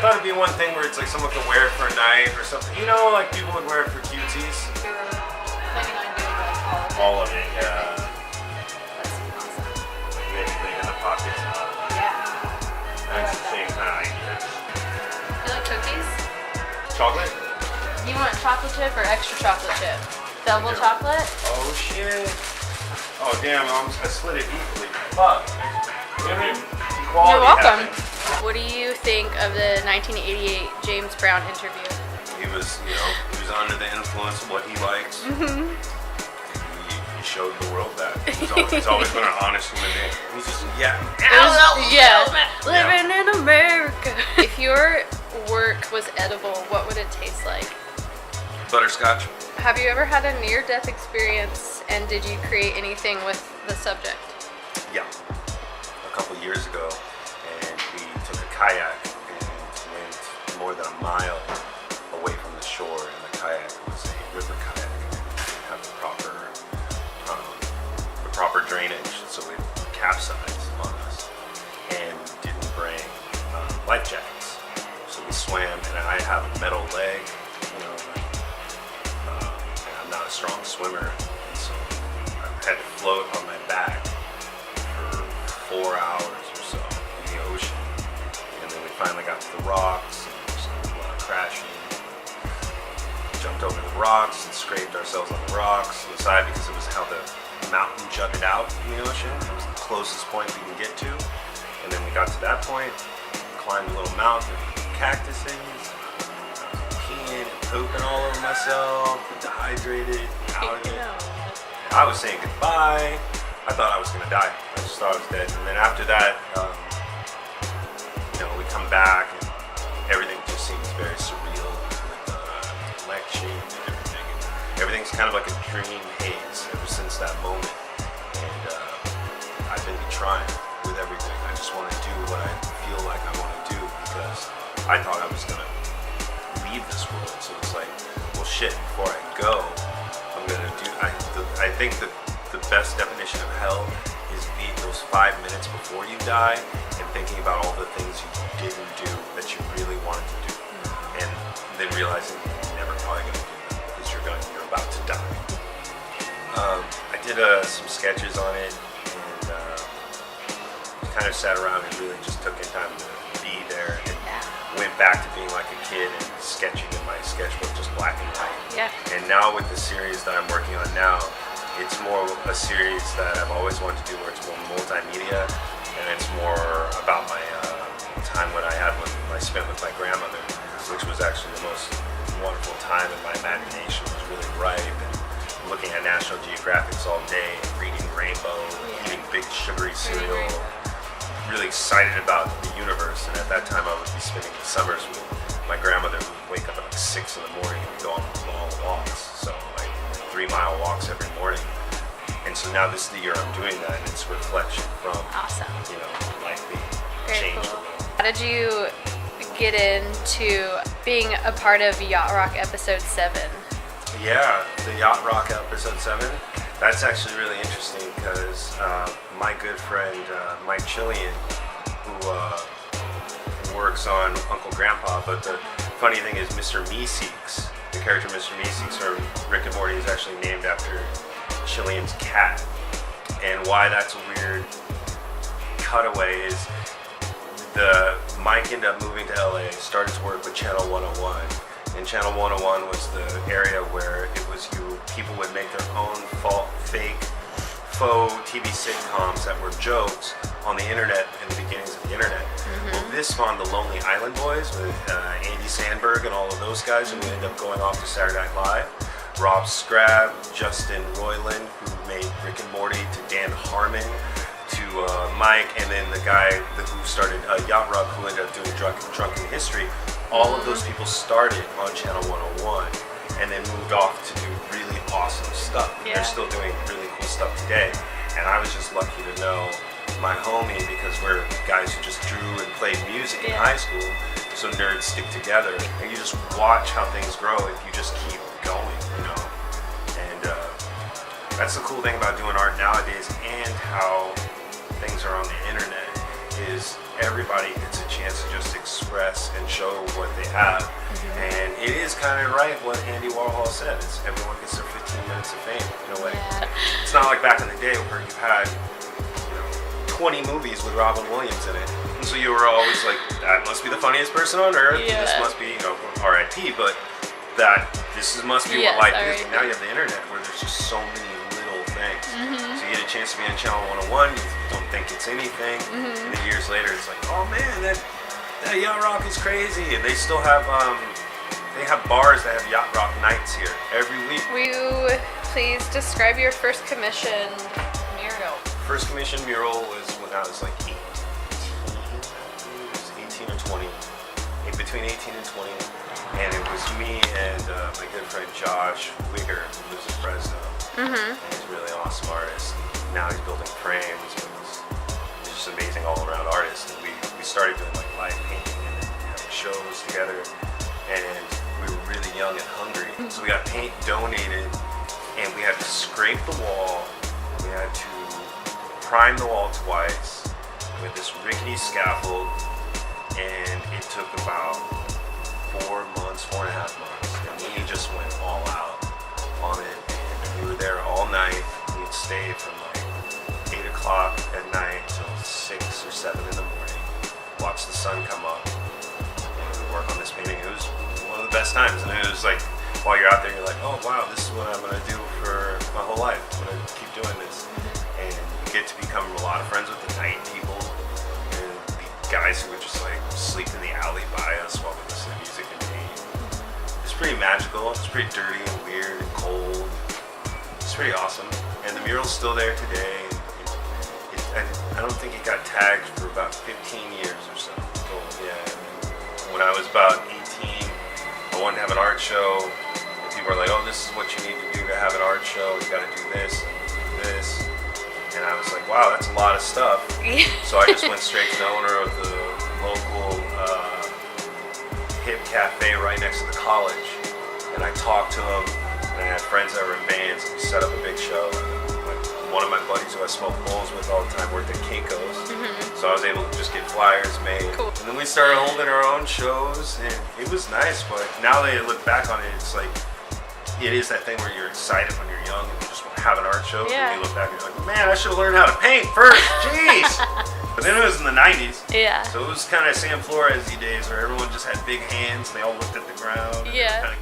thought it'd be one thing where it's like someone could wear it for a night or something. You know, like people would wear it for cuties. You're planning on doing like All of it, yeah. That's awesome. Like anything in the pockets. Yeah. That's the same kind of idea. You like cookies? Chocolate? You want chocolate chip or extra chocolate chip? Double Yeah. chocolate? Oh shit. Oh damn, I slid it equally. Fuck. Equality. You're welcome. Happened. What do you think of the 1988 James Brown interview? He was under the influence of what he likes. Mm-hmm. He showed the world that. He's always been an honest human being. He's just, Living in America. If your work was edible, what would it taste like? Butterscotch. Have you ever had a near-death experience, and did you create anything with the subject? Yeah. A couple years ago, and we took a kayak and went more than a mile away from the shore, and the kayak was a river kayak. It didn't have the proper drainage, so it capsized on us, and didn't bring life jackets. So we swam, and I have a metal leg, and I'm not a strong swimmer, and so I had to float on my back for 4 hours or so in the ocean, and then we finally got to the rocks, and there was a lot of crashing. Jumped over the rocks and scraped ourselves on the rocks on the side because it was how the mountain jutted out in the ocean. It was the closest point we can get to, and then we got to that point, climbed a little mountain with cactuses. I was peeing and pooping all over myself, dehydrated, out of it. I was saying goodbye. I thought I was gonna die. I just thought I was dead. And then after that, we come back and everything just seems very surreal with the election and everything. And everything's kind of like a dream haze ever since that moment. And I've been trying with everything. I just want to do what I feel like I want to do because I thought I was gonna leave this world. So it's like, well, shit. Before I go, I'm gonna do. I think that the best definition of hell is those 5 minutes before you die and thinking about all the things you didn't do that you really wanted to do, and then realizing you're never probably gonna do them because you're about to die. I did some sketches on it and kind of sat around and really just took in time to be there and went back to being like a kid and sketching in my sketchbook, just black and white. Yeah. And now with the series that I'm working on now, it's more a series that I've always wanted to do where it's more multimedia, and it's more about my time when I spent with my grandmother, which was actually the most wonderful time, and my imagination was really ripe, and looking at National Geographics all day, reading Rainbow, eating big sugary cereal, really excited about the universe. And at that time I would be spending the summers with my grandmother, who would wake up at like 6 in the morning and go on long walks, so like 3-mile walks every morning. And so now this is the year I'm doing that, and it's a reflection from Awesome. Life being Very changed. cool. How did you get into being a part of Yacht Rock episode 7? Yeah, the Yacht Rock episode 7. That's actually really interesting because my good friend Mike Chillian, who works on Uncle Grandpa, but the funny thing is Mr. Meeseeks, the character Mr. Meeseeks from Rick and Morty, is actually named after Chillian's cat. And why that's a weird cutaway is Mike ended up moving to LA, started to work with Channel 101. And Channel 101 was the area where people would make their own fake faux TV sitcoms that were jokes on the internet in the beginnings of the internet. Mm-hmm. Well, this spawned the Lonely Island Boys with Andy Samberg and all of those guys who ended up going off to Saturday Night Live. Rob Scrab, Justin Roiland, who made Rick and Morty, to Dan Harmon, to Mike, and then the guy who started Yacht Rock, who ended up doing Drunken History. All of those people started on Channel 101 and then moved off to do really awesome stuff. Yeah. They're still doing really cool stuff today. And I was just lucky to know my homie, because we're guys who just drew and played music in high school, so nerds stick together. And you just watch how things grow if you just keep going, And that's the cool thing about doing art nowadays, and how things are on the internet, is everybody gets a chance to just express and show what they have. And it is kind of right what Andy Warhol said. It's everyone gets their 15 minutes of fame in a way. Yeah. It's not like back in the day where you had 20 movies with Robin Williams in it. And so you were always like, that must be the funniest person on earth. Yeah. This must be, R.I.P. But must be what Yes, life is. R.I.P. And now you have the internet where there's just so many little things. So you get a chance to be on Channel 101, you don't think it's anything. And then years later it's like, oh man, that yacht rock is crazy. And they still have they have bars that have yacht rock nights here every week. Will you please describe your first commissioned mural? First commission mural was when I was like 18. It was 18 or 20. Between 18 and 20. And it was me and my good friend Josh Wigger, who lives in Fresno. He's a really awesome artist. Now he's building frames. He's just an amazing all-around artist. And we started doing like live painting and having shows together. And we were really young and hungry. So we got paint donated and we had to scrape the wall. We had to prime the wall twice with this rickety scaffold. And it took about 4.5 months. And we just went all out on it. And we were there all night. We'd stay from like 8 o'clock at night till 6 or 7 in the morning. Watch the sun come up. And we work on this painting. It was one of the best times. And it was like, while you're out there, you're like, oh wow, this is what I'm gonna do for my whole life. I'm gonna keep doing this. And you get to become a lot of friends with the night people. Guys who would just like sleep in the alley by us while we listen to music and paint. It's pretty magical. It's pretty dirty and weird and cold. It's pretty awesome. And the mural's still there today. I don't think it got tagged for about 15 years or so. So yeah, when I was about 18, I wanted to have an art show. And people were like, oh, this is what you need to do to have an art show. You gotta do this and this. And I was like, wow, that's a lot of stuff. So I just went straight to the owner of the local hip cafe right next to the college. And I talked to him, and I had friends that were in bands, and we set up a big show. One of my buddies who I smoked bowls with all the time worked at Keiko's. So I was able to just get flyers made. Cool. And then we started holding our own shows, and it was nice, but now that I look back on it, it's like, it is that thing where you're excited when you're young and you just want to have an art show. Yeah. And you look back and you're like, man, I should have learned how to paint first. Jeez. But then it was in the 90s. Yeah. So it was kind of Sam Flores days where everyone just had big hands and they all looked at the ground. And Yeah. kind of